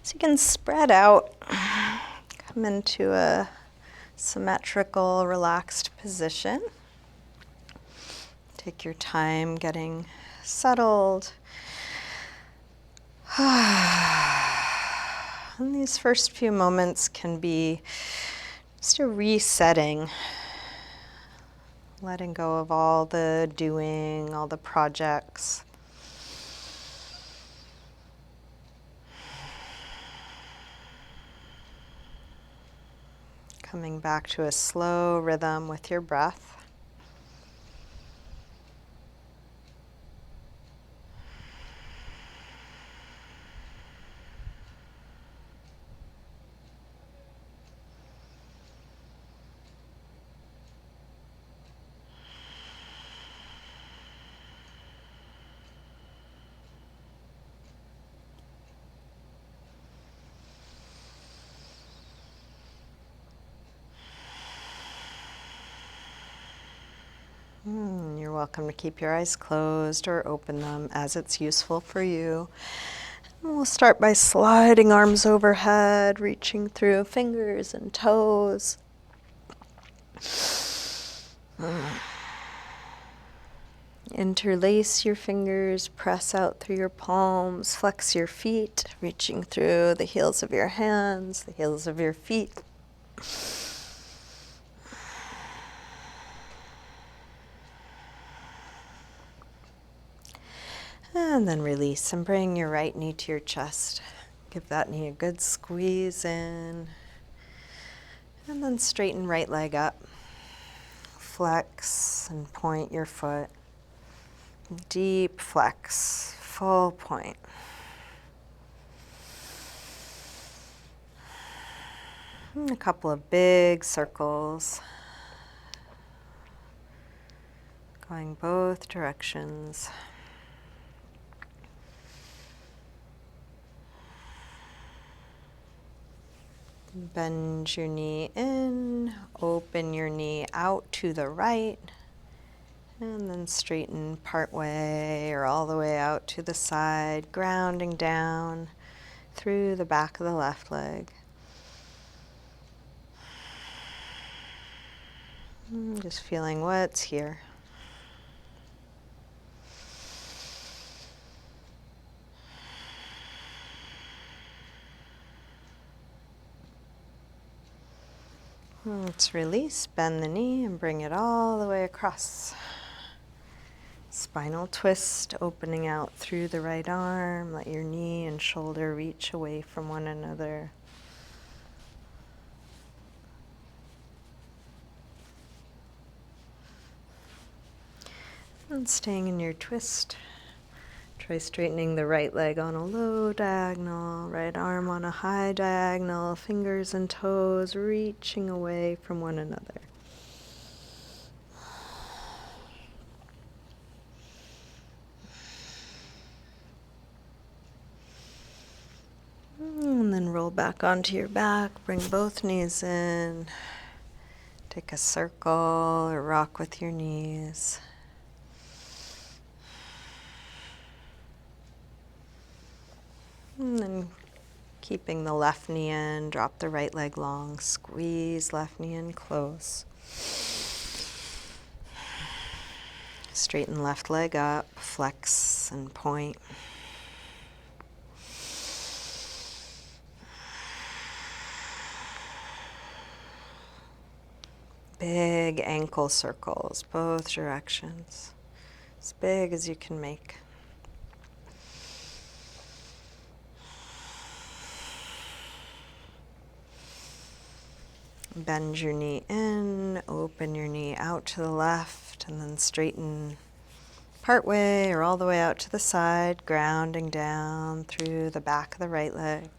So you can spread out, come into a symmetrical, relaxed position. Take your time getting settled. And these first few moments can be just a resetting, letting go of all the doing, all the projects. Coming back to a slow rhythm with your breath. You're welcome to keep your eyes closed or open them as it's useful for you. And we'll start by sliding arms overhead, reaching through fingers and toes. Interlace your fingers, press out through your palms, flex your feet, reaching through the heels of your hands, the heels of your feet. And then release and bring your right knee to your chest. Give that knee a good squeeze in. And then straighten right leg up. Flex and point your foot. Deep flex, full point. And a couple of big circles. Going both directions. Bend your knee in, open your knee out to the right, and then straighten part way or all the way out to the side, grounding down through the back of the left leg. Just feeling what's here. Let's release, bend the knee and bring it all the way across. Spinal twist, opening out through the right arm. Let your knee and shoulder reach away from one another. And staying in your twist, try straightening the right leg on a low diagonal, right arm on a high diagonal, fingers and toes reaching away from one another. And then roll back onto your back, bring both knees in. Take a circle or rock with your knees. And then keeping the left knee in, drop the right leg long, squeeze left knee in close. Straighten left leg up, flex and point. Big ankle circles, both directions, as big as you can make. Bend your knee in, open your knee out to the left, and then straighten part way or all the way out to the side, grounding down through the back of the right leg.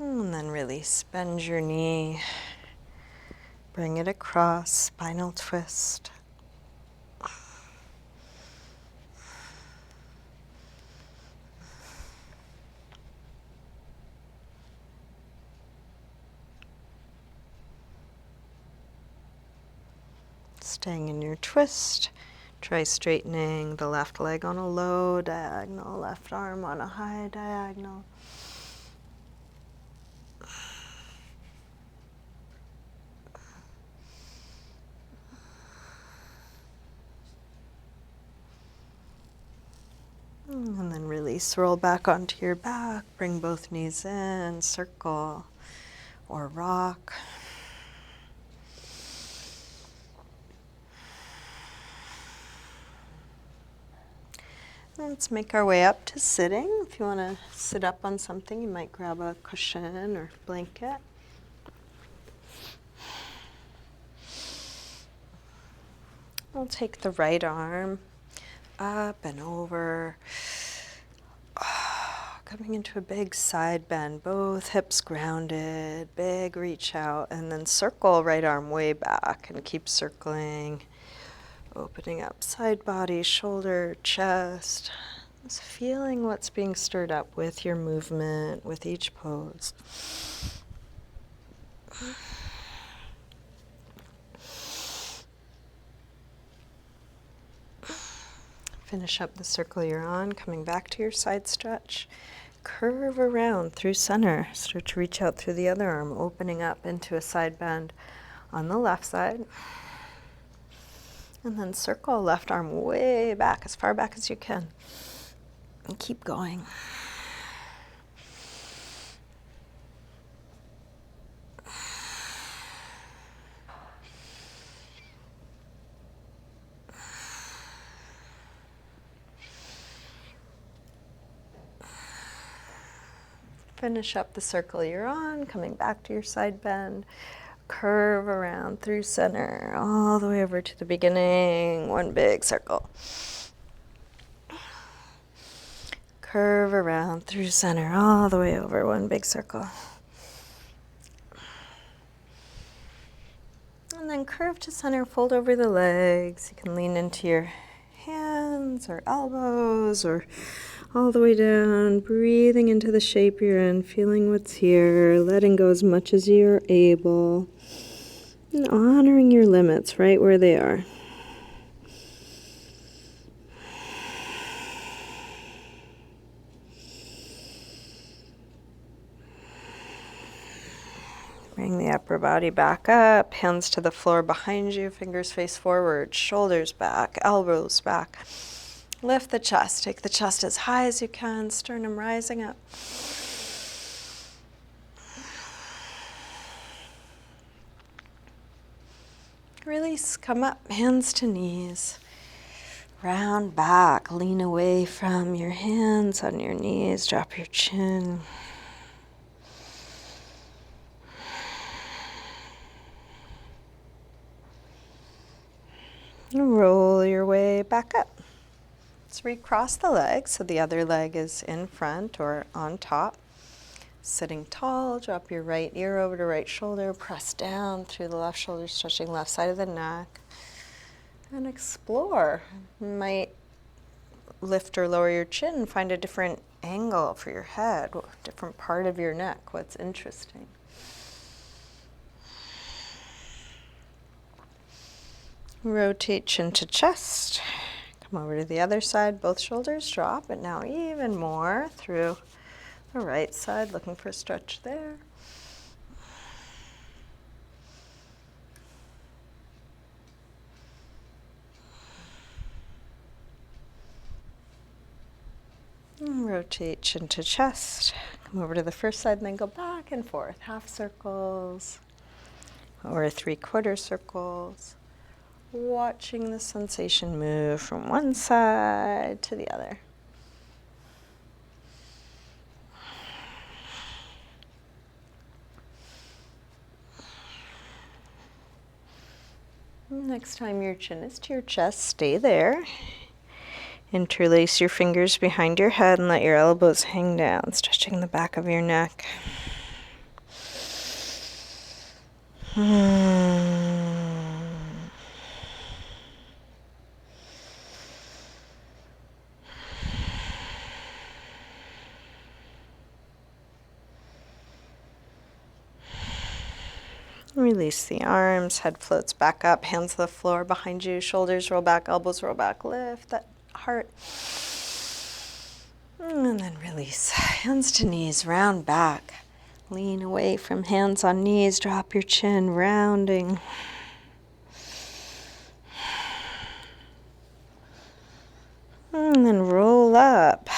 And then release. Bend your knee. Bring it across, spinal twist. Staying in your twist. Try straightening the left leg on a low diagonal, left arm on a high diagonal. And then release, roll back onto your back, bring both knees in, circle or rock. Let's make our way up to sitting. If you want to sit up on something, you might grab a cushion or blanket. We'll take the right arm up and over, coming into a big side bend, both hips grounded, big reach out, and then circle right arm way back and keep circling. Opening up side body, shoulder, chest. Just feeling what's being stirred up with your movement, with each pose. Finish up the circle you're on, coming back to your side stretch. Curve around through center. Start to reach out through the other arm, opening up into a side bend on the left side. And then circle left arm way back, as far back as you can. And keep going. Finish up the circle you're on, coming back to your side bend. Curve around through center, all the way over to the beginning, one big circle. Curve around through center, all the way over, one big circle. And then curve to center, fold over the legs. You can lean into your hands or elbows or all the way down, breathing into the shape you're in, feeling what's here, letting go as much as you're able, and honoring your limits right where they are. Bring the upper body back up, hands to the floor behind you, fingers face forward, shoulders back, elbows back. Lift the chest, take the chest as high as you can, sternum rising up. Release, come up, hands to knees. Round back, lean away from your hands on your knees, drop your chin. And roll your way back up. Let's recross the legs so the other leg is in front or on top. Sitting tall, drop your right ear over to right shoulder, press down through the left shoulder, stretching left side of the neck. And explore. You might lift or lower your chin, find a different angle for your head, different part of your neck, what's interesting. Rotate chin to chest. Come over to the other side, both shoulders drop, and now even more through the right side, looking for a stretch there. And rotate chin to chest. Come over to the first side and then go back and forth, half circles or 3/4 circles. Watching the sensation move from one side to the other. Next time your chin is to your chest, stay there. Interlace your fingers behind your head and let your elbows hang down, stretching the back of your neck. Release the arms, head floats back up, hands to the floor behind you, shoulders roll back, elbows roll back, lift that heart. And then release. Hands to knees, round back. Lean away from hands on knees, drop your chin, rounding. And then roll up.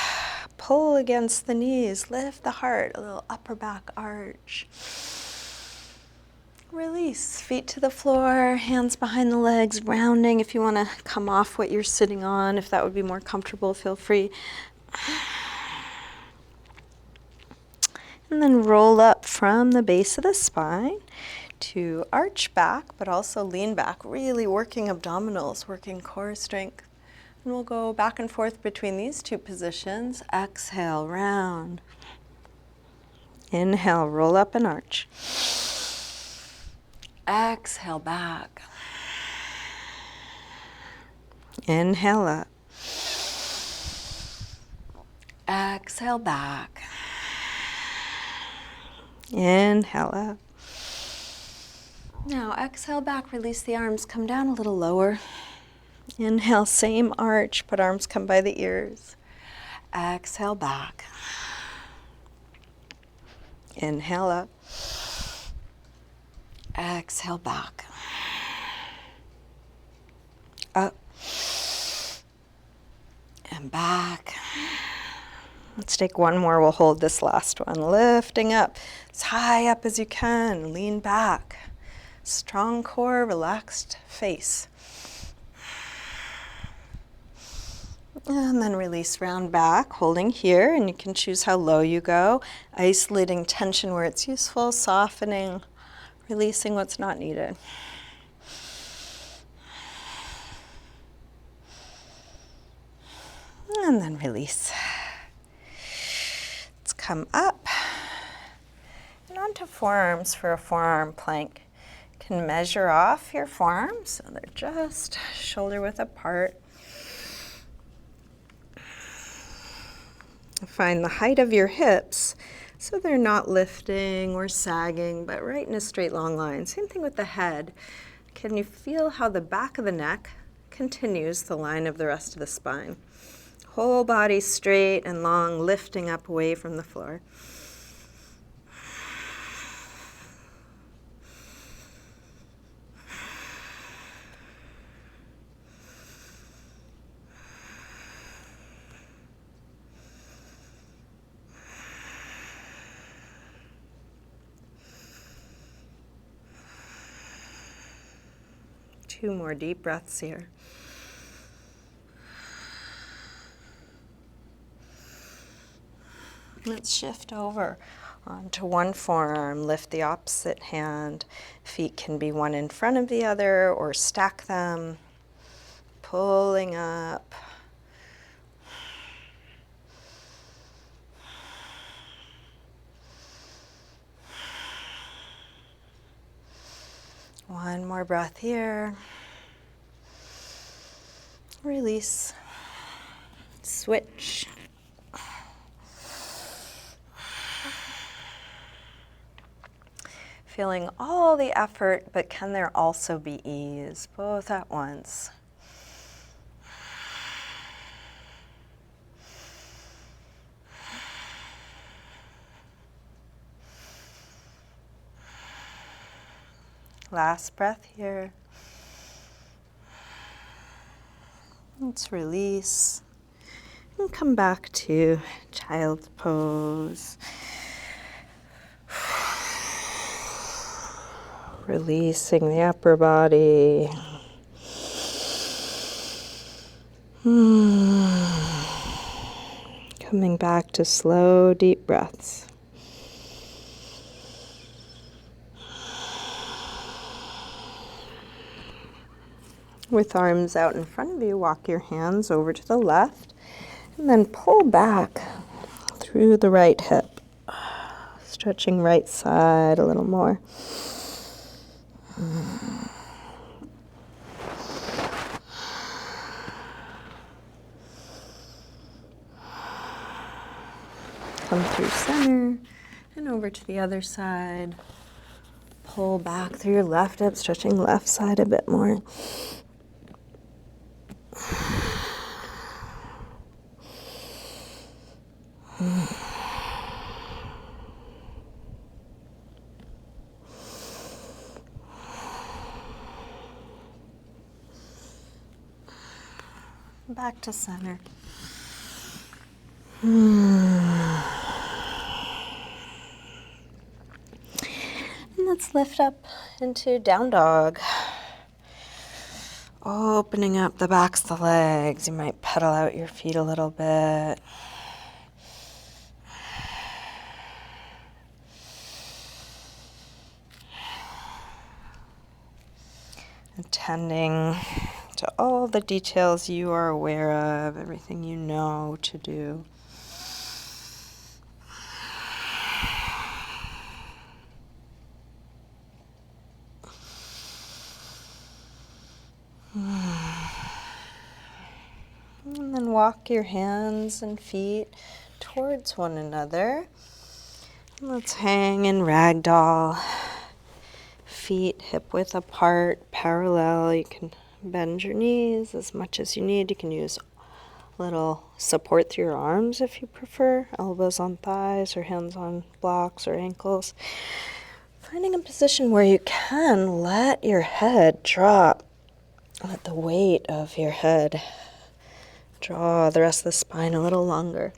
Pull against the knees, lift the heart, a little upper back arch. Release, feet to the floor, hands behind the legs, rounding. If you want to come off what you're sitting on, if that would be more comfortable, feel free. And then roll up from the base of the spine to arch back, but also lean back, really working abdominals, working core strength. And we'll go back and forth between these two positions. Exhale, round. Inhale, roll up and arch. Exhale, back. Inhale up. Exhale, back. Inhale up. Now exhale back, release the arms, come down a little lower. Inhale, same arch, but arms come by the ears. Exhale back. Inhale up. Exhale back. Up. And back. Let's take one more. We'll hold this last one. Lifting up as high up as you can. Lean back. Strong core, relaxed face. And then release, round back, holding here, and you can choose how low you go. Isolating tension where it's useful, softening, releasing what's not needed. And then release. Let's come up and onto forearms for a forearm plank. You can measure off your forearms so they're just shoulder width apart. Find the height of your hips so they're not lifting or sagging, but right in a straight long line. Same thing with the head. Can you feel how the back of the neck continues the line of the rest of the spine? Whole body straight and long, lifting up away from the floor. Two more deep breaths here. Let's shift over onto one forearm, lift the opposite hand. Feet can be one in front of the other or stack them, pulling up. One more breath here. Release. Switch. Feeling all the effort, but can there also be ease, both at once? Last breath here. Let's release and come back to child's pose. Releasing the upper body. Coming back to slow, deep breaths. With arms out in front of you, walk your hands over to the left and then pull back through the right hip. Stretching right side a little more. Come through center and over to the other side. Pull back through your left hip, stretching left side a bit more. Back to center. And let's lift up into down dog. Opening up the backs of the legs. You might pedal out your feet a little bit. Attending to all the details you are aware of, everything you know to do. And then walk your hands and feet towards one another. Let's hang in ragdoll. Feet hip width apart, parallel. You can bend your knees as much as you need. You can use a little support through your arms if you prefer. Elbows on thighs or hands on blocks or ankles. Finding a position where you can let your head drop. Let the weight of your head draw the rest of the spine a little longer.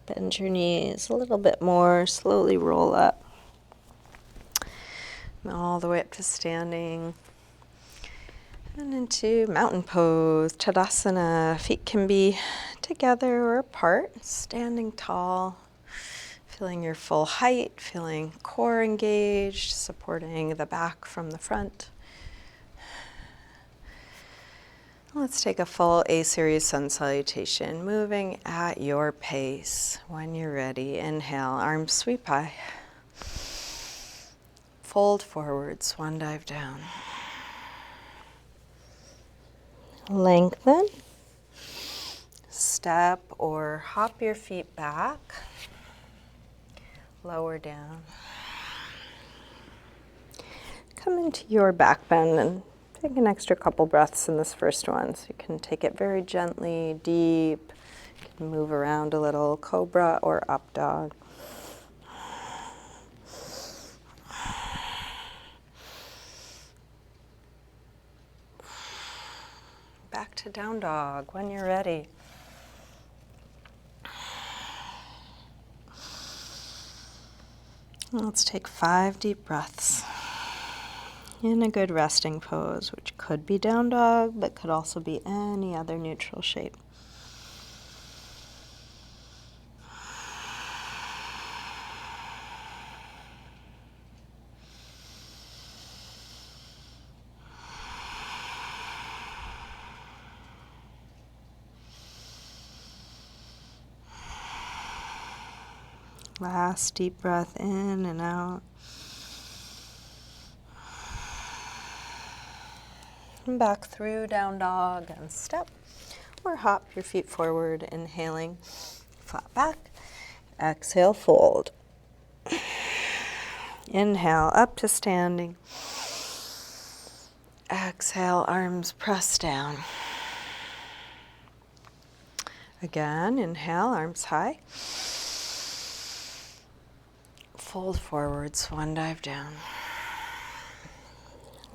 Bend your knees a little bit more, slowly roll up. All the way up to standing. And into mountain pose, Tadasana. Feet can be together or apart, standing tall. Feeling your full height, feeling core engaged, supporting the back from the front. Let's take a full A-series sun salutation, moving at your pace. When you're ready, inhale, arms sweep high. Fold forward, swan dive down. Lengthen. Step or hop your feet back. Lower down. Come into your back bend and take an extra couple breaths in this first one. So you can take it very gently, deep. You can move around a little, cobra or up dog. Back to down dog when you're ready. Let's take 5 deep breaths in a good resting pose, which could be down dog, but could also be any other neutral shape. Last deep breath in and out. And back through down dog and step or hop your feet forward, inhaling, flat back. Exhale, fold. Inhale, up to standing. Exhale, arms press down. Again, inhale, arms high. Fold forward, swan dive down.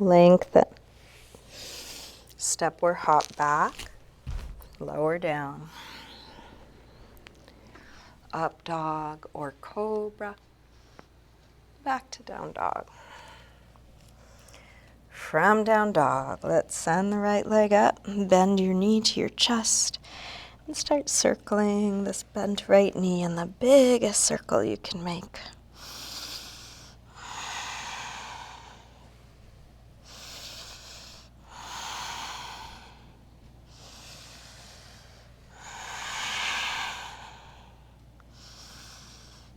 Lengthen. Step or hop back, lower down. Up dog or cobra. Back to down dog. From down dog, let's send the right leg up, bend your knee to your chest, and start circling this bent right knee in the biggest circle you can make.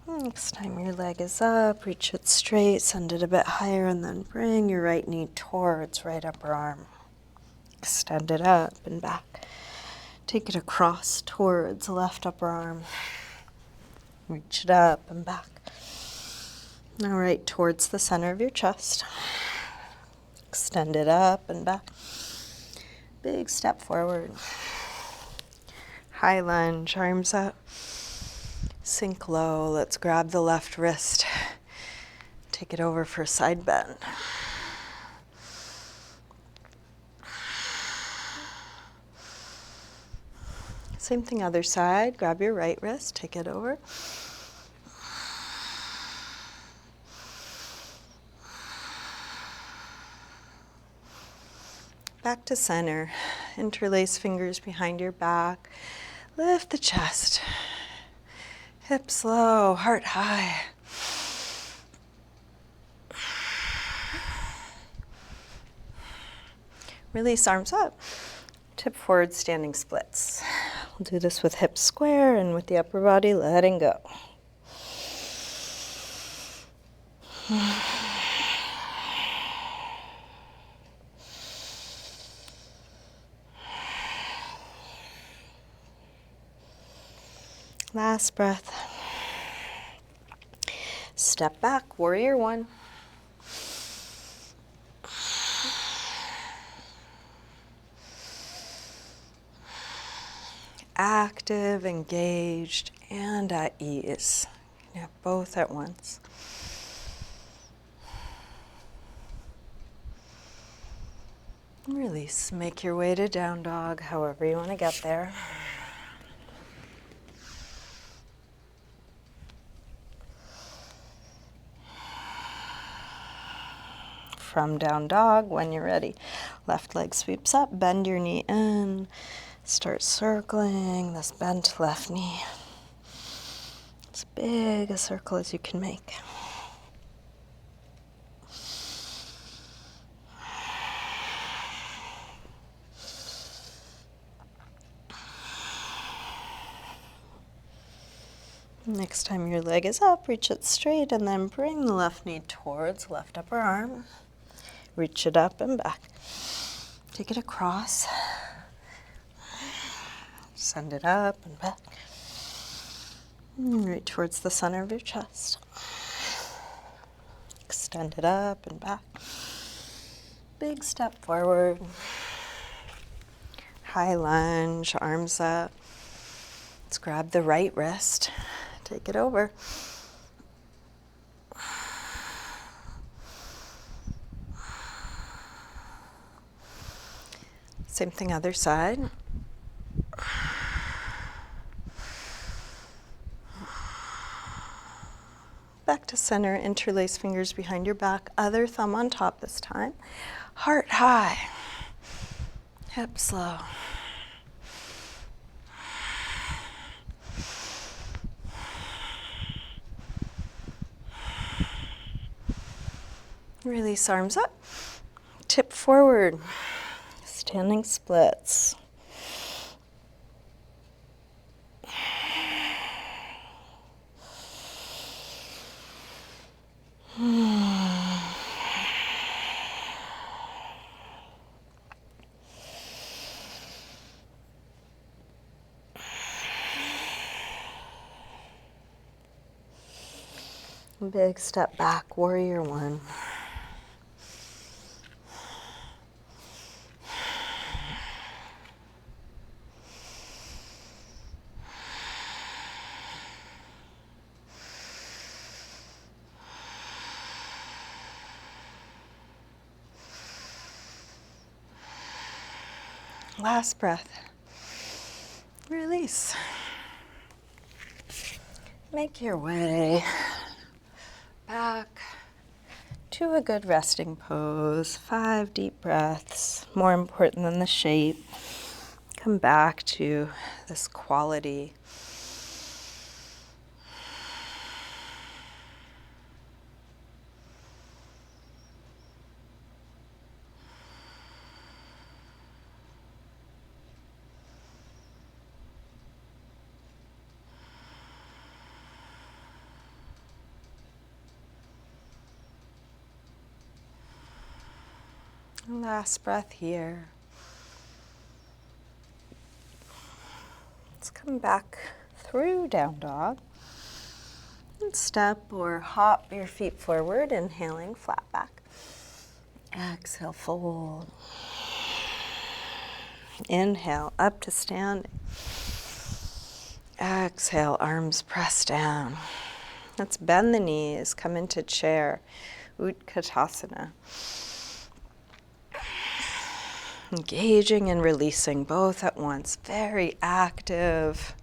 Next time your leg is up, reach it straight, send it a bit higher, and then bring your right knee towards right upper arm. Extend it up and back. Take it across towards left upper arm. Reach it up and back. Now right towards the center of your chest. Extend it up and back. Big step forward. High lunge, arms up. Sink low. Let's grab the left wrist. Take it over for a side bend. Same thing other side. Grab your right wrist. Take it over. Back to center. Interlace fingers behind your back. Lift the chest. Hips low, heart high. Release arms up. Tip forward standing splits. We'll do this with hips square and with the upper body letting go. Last breath. Step back, warrior one. Active, engaged, and at ease. Yeah, both at once. Release. Make your way to down dog, however you want to get there. From down dog, when you're ready, left leg sweeps up, bend your knee in, start circling this bent left knee. As big a circle as you can make. Next time your leg is up, reach it straight and then bring the left knee towards left upper arm. Reach it up and back. Take it across. Send it up and back. And right towards the center of your chest. Extend it up and back. Big step forward. High lunge, arms up. Let's grab the right wrist. Take it over. Same thing other side. Back to center, interlace fingers behind your back, other thumb on top this time. Heart high, hips low. Release arms up, tip forward, standing splits. Big step back, warrior one. Last breath. Release. Make your way back to a good resting pose. 5 deep breaths, more important than the shape. Come back to this quality. Last breath here. Let's come back through down dog. And step or hop your feet forward, inhaling, flat back. Exhale, fold. Inhale, up to standing. Exhale, arms press down. Let's bend the knees, come into chair, Utkatasana. Engaging and releasing both at once, very active.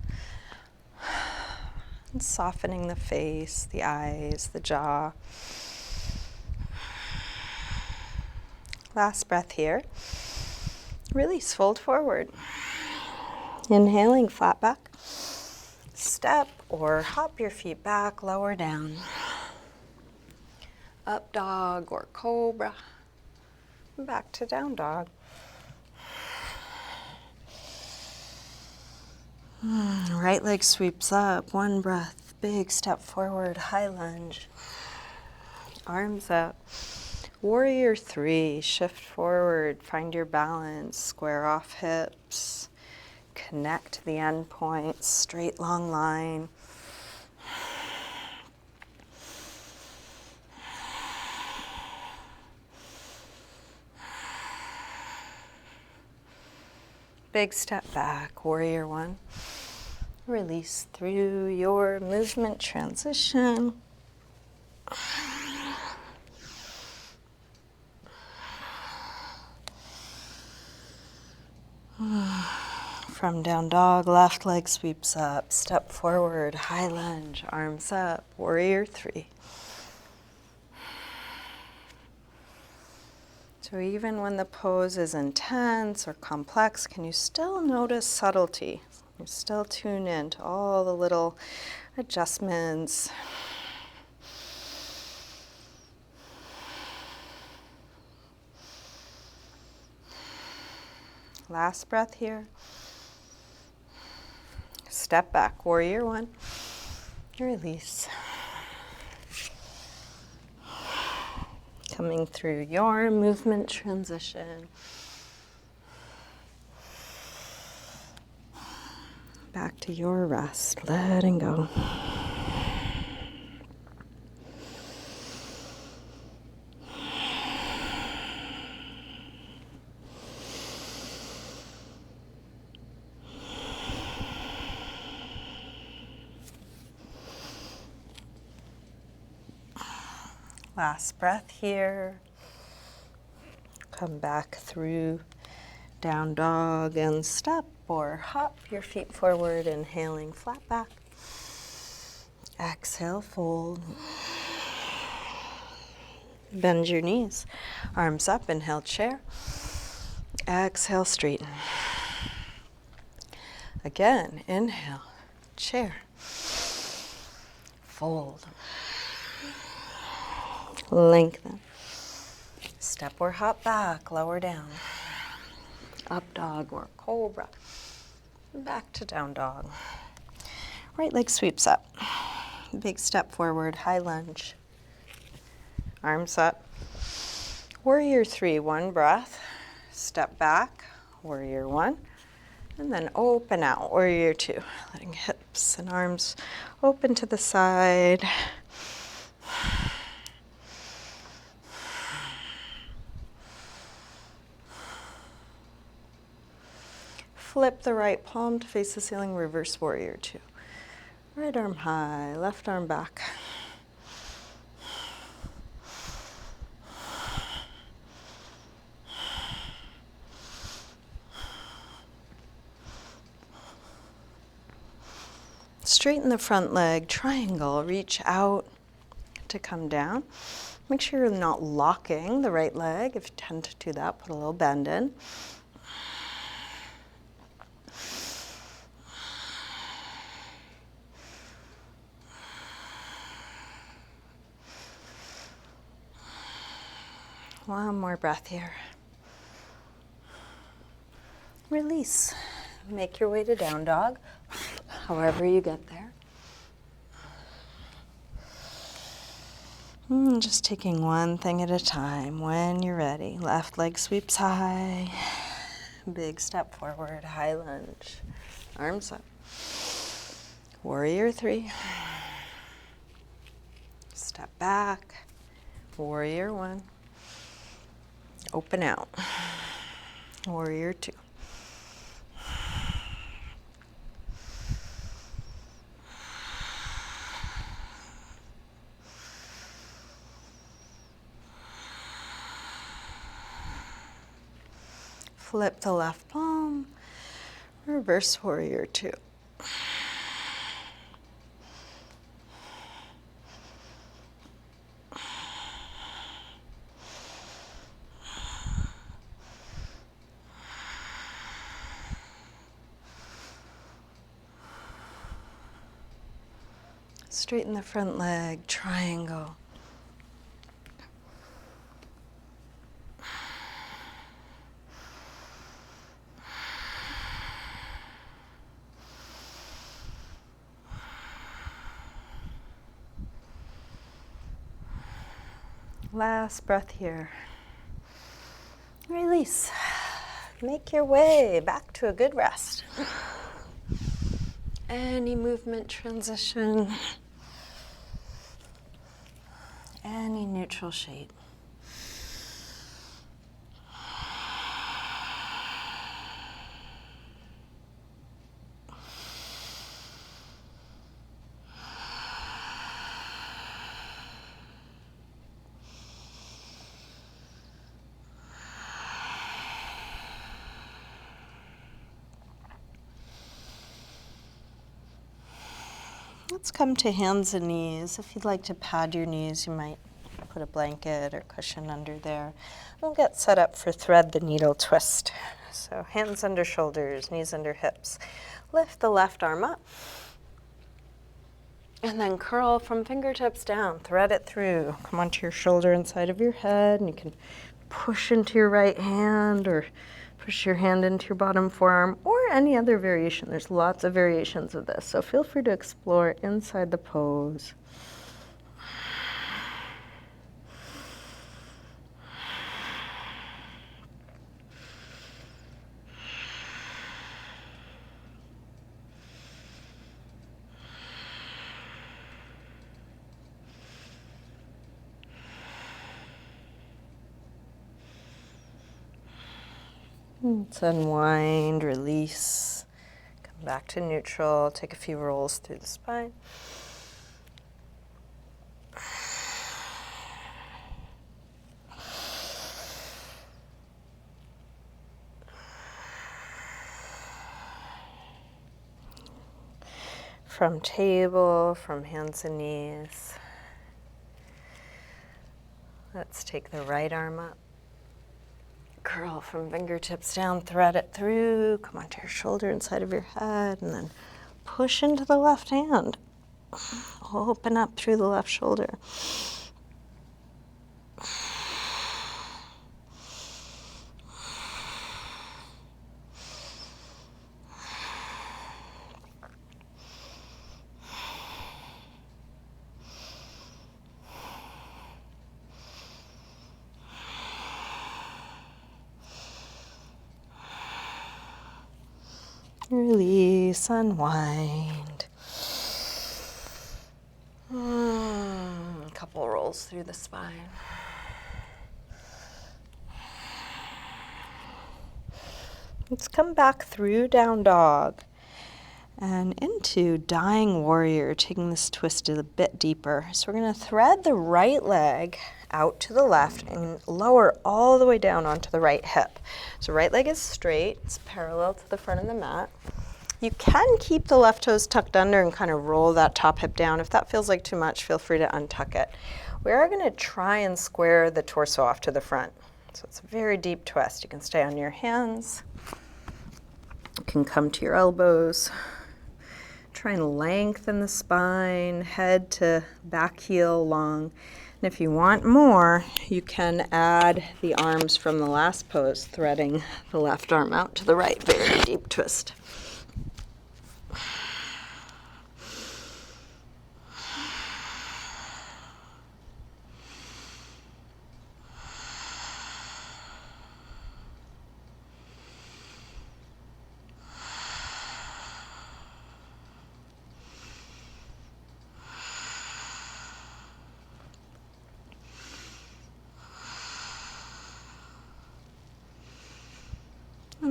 And softening the face, the eyes, the jaw. Last breath here. Release, fold forward. Inhaling, flat back. Step or hop your feet back, lower down. Up dog or cobra. Back to down dog. Right leg sweeps up, one breath, big step forward, high lunge. Arms up. Warrior 3, shift forward, find your balance, square off hips, connect the end points, straight long line. Big step back, warrior 1. Release through your movement transition. From down dog, left leg sweeps up, step forward, high lunge, arms up, warrior 3. So even when the pose is intense or complex, can you still notice subtlety? You still tune in to all the little adjustments. Last breath here. Step back, warrior 1. Release. Coming through your movement transition. Back to your rest, letting go. Last breath here. Come back through down dog and step or hop your feet forward, inhaling, flat back. Exhale, fold. Bend your knees. Arms up, inhale, chair. Exhale, straighten. Again, inhale, chair. Fold. Lengthen. Step or hop back, lower down. Up dog or cobra. Back to down dog. Right leg sweeps up. Big step forward, high lunge. Arms up. Warrior 3, one breath. Step back, warrior 1. And then open out, warrior 2. Letting hips and arms open to the side. Flip the right palm to face the ceiling, reverse warrior 2. Right arm high, left arm back. Straighten the front leg, triangle, reach out to come down. Make sure you're not locking the right leg. If you tend to do that, put a little bend in. One more breath here. Release. Make your way to down dog, however you get there. Just taking one thing at a time. When you're ready, left leg sweeps high. Big step forward, high lunge. Arms up. Warrior 3. Step back. Warrior 1. Open out. Warrior 2. Flip the left palm. Reverse warrior 2. Straighten the front leg, triangle. Last breath here. Release. Make your way back to a good rest. Any movement transition, any neutral shape. Let's come to hands and knees. If you'd like to pad your knees, you might put a blanket or cushion under there. We'll get set up for thread the needle twist. So hands under shoulders, knees under hips. Lift the left arm up. And then curl from fingertips down. Thread it through. Come onto your shoulder inside of your head, and you can push into your right hand or push your hand into your bottom forearm, or any other variation. There's lots of variations of this, so feel free to explore inside the pose. Let's unwind, release, come back to neutral, take a few rolls through the spine. From table, from hands and knees. Let's take the right arm up. Curl from fingertips down, thread it through, come onto your shoulder inside of your head, and then push into the left hand. Open up through the left shoulder. Release, unwind. A couple rolls through the spine. Let's come back through down dog and into dying warrior, taking this twist a bit deeper. So we're going to thread the right leg out to the left and lower all the way down onto the right hip. So right leg is straight, it's parallel to the front of the mat. You can keep the left toes tucked under and kind of roll that top hip down. If that feels like too much, feel free to untuck it. We are going to try and square the torso off to the front. So it's a very deep twist. You can stay on your hands. You can come to your elbows. Try and lengthen the spine, head to back heel long. And if you want more, you can add the arms from the last pose, threading the left arm out to the right. Very deep twist.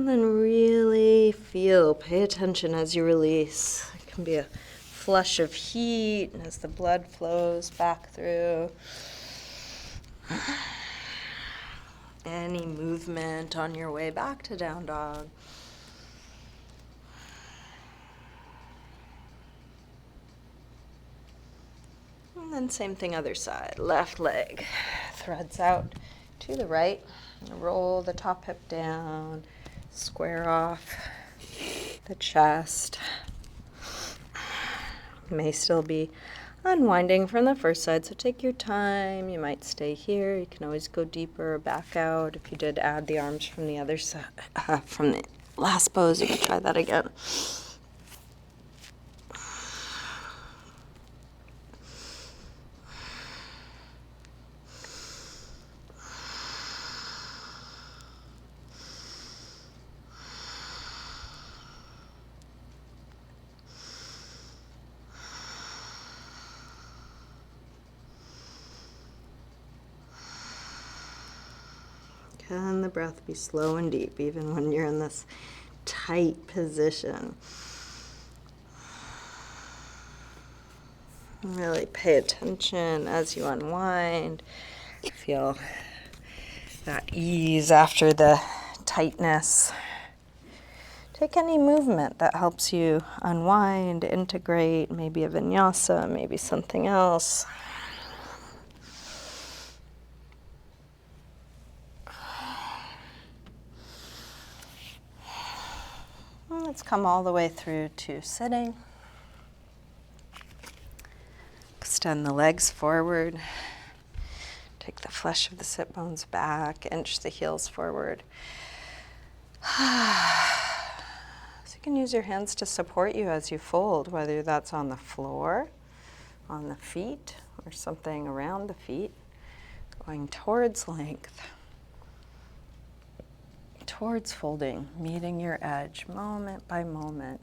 And then really feel, pay attention as you release. It can be a flush of heat as the blood flows back through. Any movement on your way back to down dog. And then same thing other side. Left leg threads out to the right. Roll the top hip down. Square off the chest. You may still be unwinding from the first side, so take your time. You might stay here. You can always go deeper or back out. If you did add the arms from the other side, from the last pose, you can try that again. Can the breath be slow and deep, even when you're in this tight position? Really pay attention as you unwind. Feel that ease after the tightness. Take any movement that helps you unwind, integrate, maybe a vinyasa, maybe something else. Let's come all the way through to sitting. Extend the legs forward. Take the flesh of the sit bones back, inch the heels forward. So you can use your hands to support you as you fold, whether that's on the floor, on the feet, or something around the feet, going towards length. Towards folding, meeting your edge moment by moment.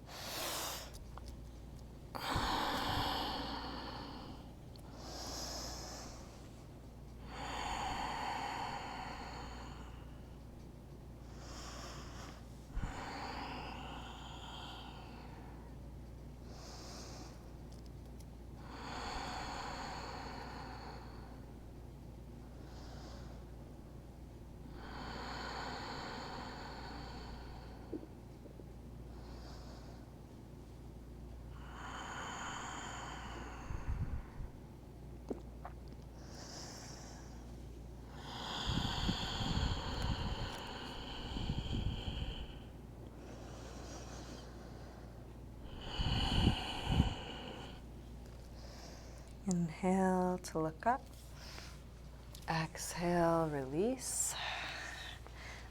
Inhale to look up. Exhale, release.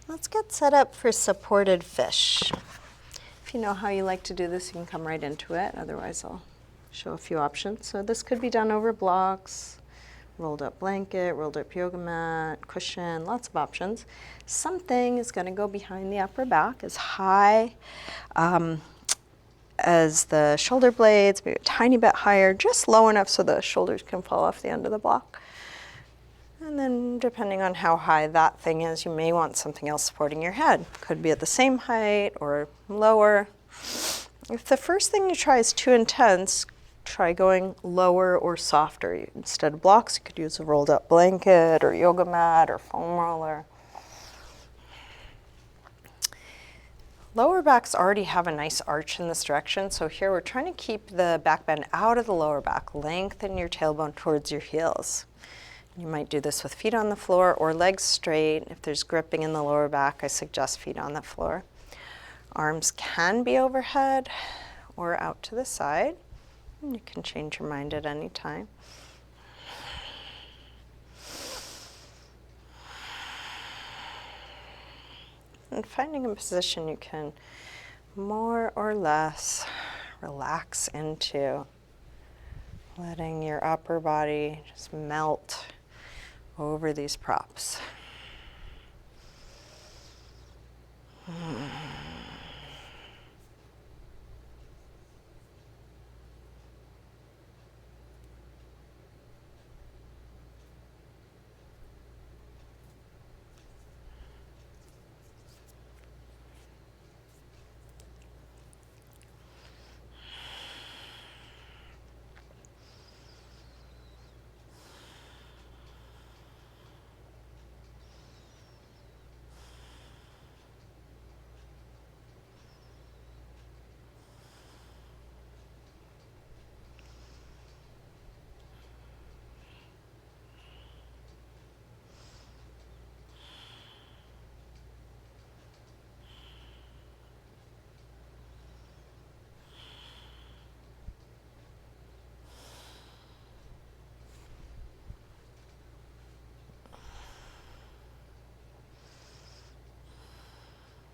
Let's get set up for supported fish. If you know how you like to do this, you can come right into it. Otherwise, I'll show a few options. So this could be done over blocks, rolled up blanket, rolled up yoga mat, cushion, lots of options. Something is going to go behind the upper back as high as the shoulder blades, maybe a tiny bit higher, just low enough so the shoulders can fall off the end of the block. And then depending on how high that thing is, you may want something else supporting your head. Could be at the same height or lower. If the first thing you try is too intense, try going lower or softer. Instead of blocks, you could use a rolled up blanket or yoga mat or foam roller. Lower backs already have a nice arch in this direction, so here we're trying to keep the back bend out of the lower back. Lengthen your tailbone towards your heels. You might do this with feet on the floor or legs straight. If there's gripping in the lower back, I suggest feet on the floor. Arms can be overhead or out to the side. And you can change your mind at any time. And finding a position you can more or less relax into, letting your upper body just melt over these props.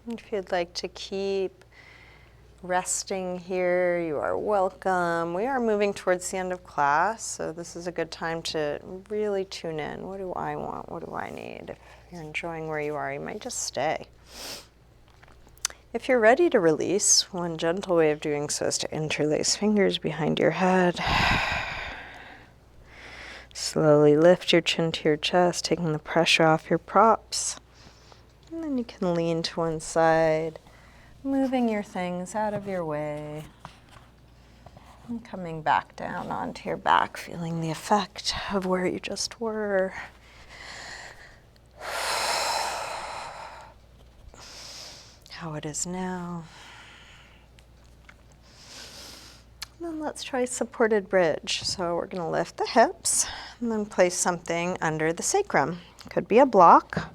If you'd like to keep resting here, you are welcome. We are moving towards the end of class, so this is a good time to really tune in. What do I want? What do I need? If you're enjoying where you are, you might just stay. If you're ready to release, one gentle way of doing so is to interlace fingers behind your head. Slowly lift your chin to your chest, taking the pressure off your props. And then you can lean to one side, moving your things out of your way. And coming back down onto your back, feeling the effect of where you just were. How it is now. And then let's try supported bridge. So we're going to lift the hips and then place something under the sacrum. Could be a block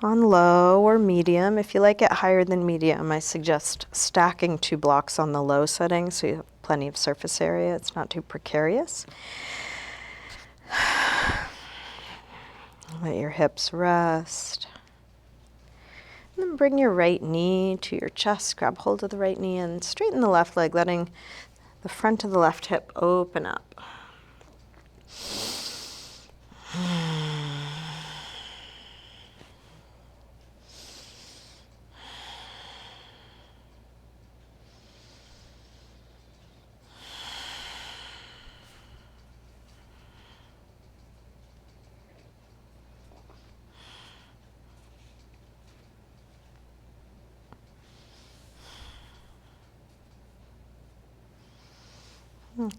on low or medium. If you like it higher than medium, I suggest stacking 2 blocks on the low setting so you have plenty of surface area. It's not too precarious. Let your hips rest. And then bring your right knee to your chest. Grab hold of the right knee and straighten the left leg, letting the front of the left hip open up.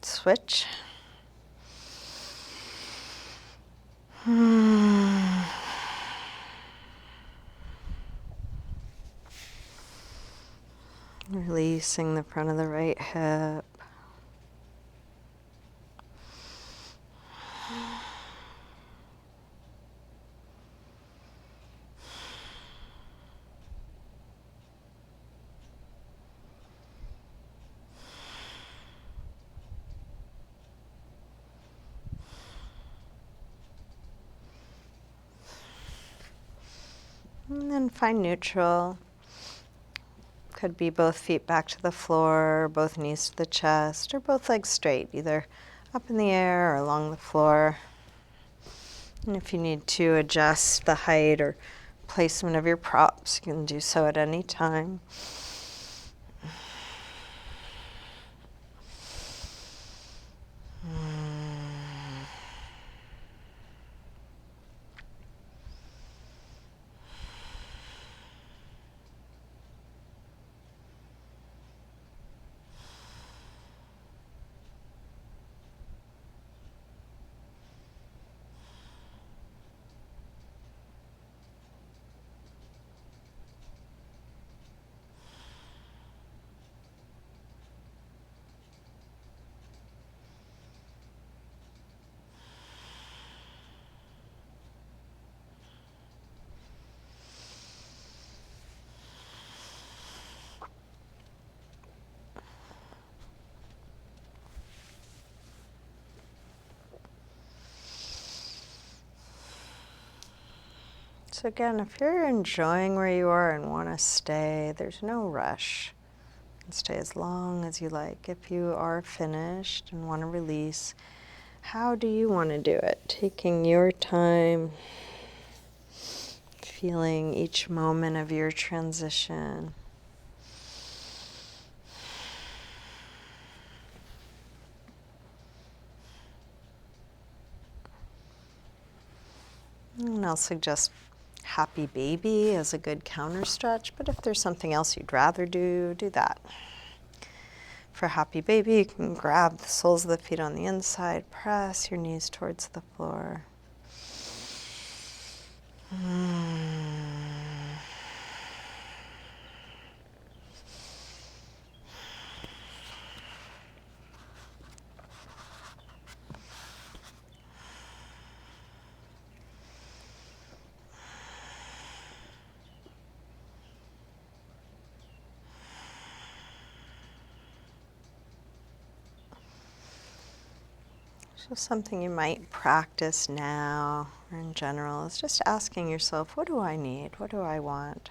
Switch. Releasing the front of the right hip. And then find neutral. Could be both feet back to the floor, both knees to the chest, or both legs straight, either up in the air or along the floor. And if you need to adjust the height or placement of your props, you can do so at any time. So again, if you're enjoying where you are and want to stay, there's no rush. You can stay as long as you like. If you are finished and want to release, how do you want to do it? Taking your time, feeling each moment of your transition. And I'll suggest happy baby as a good counter stretch, but if there's something else you'd rather do, do that. For happy baby, you can grab the soles of the feet on the inside, press your knees towards the floor. So something you might practice now or in general is just asking yourself, what do I need? What do I want?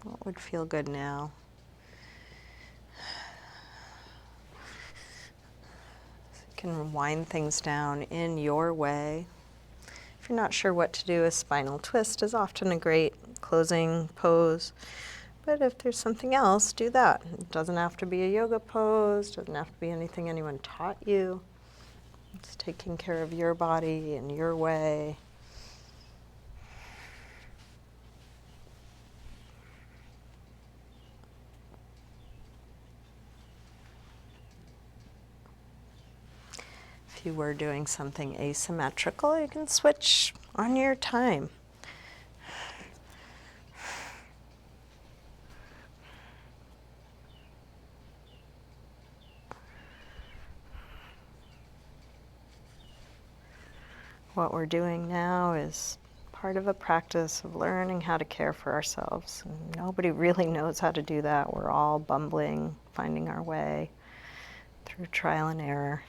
What would feel good now? So you can wind things down in your way. If you're not sure what to do, a spinal twist is often a great closing pose. But if there's something else, do that. It doesn't have to be a yoga pose, doesn't have to be anything anyone taught you. It's taking care of your body in your way. If you were doing something asymmetrical, you can switch on your time. What we're doing now is part of a practice of learning how to care for ourselves. And nobody really knows how to do that. We're all bumbling, finding our way through trial and error.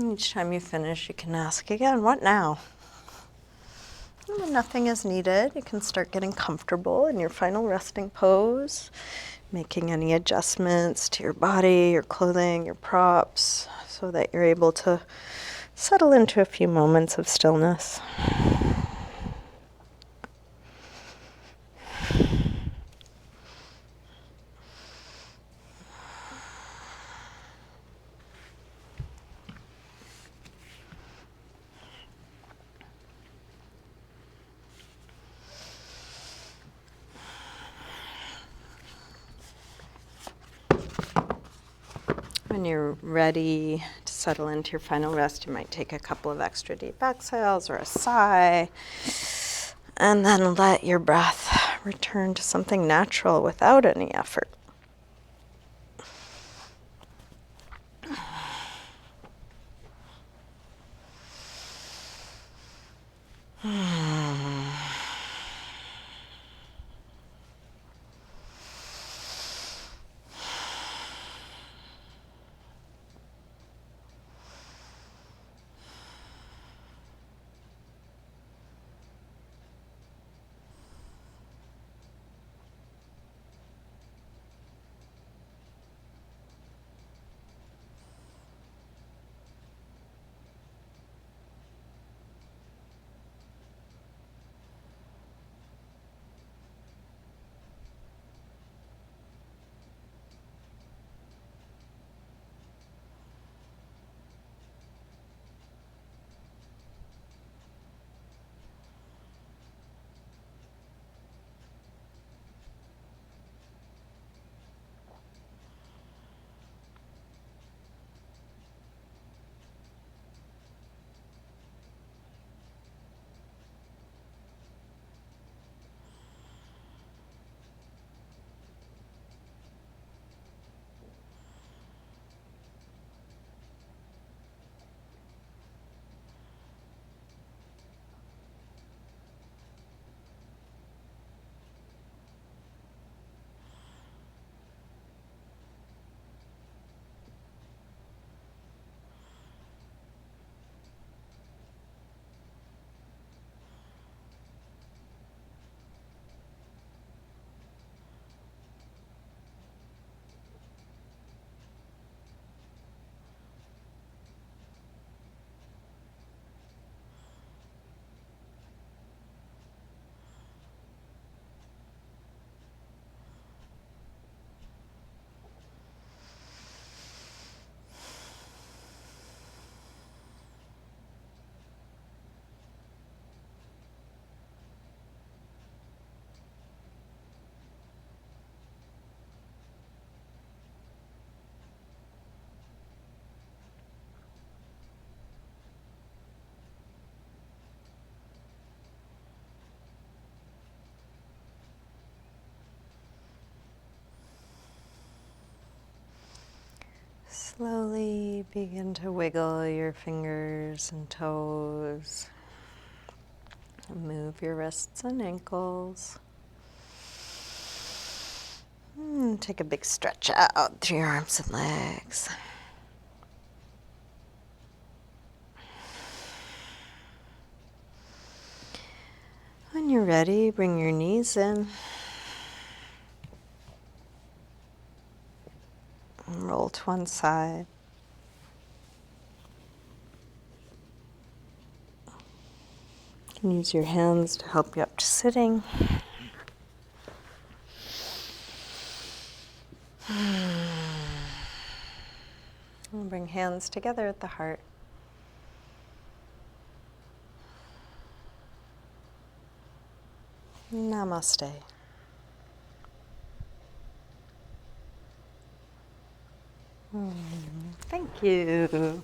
Each time you finish, you can ask again, what now? And when nothing is needed, you can start getting comfortable in your final resting pose, making any adjustments to your body, your clothing, your props, so that you're able to settle into a few moments of stillness. When you're ready to settle into your final rest, you might take a couple of extra deep exhales or a sigh, and then let your breath return to something natural without any effort. Slowly begin to wiggle your fingers and toes. Move your wrists and ankles. Take a big stretch out through your arms and legs. When you're ready, bring your knees in. And roll to one side. You can use your hands to help you up to sitting. And bring hands together at the heart. Namaste. Thank you.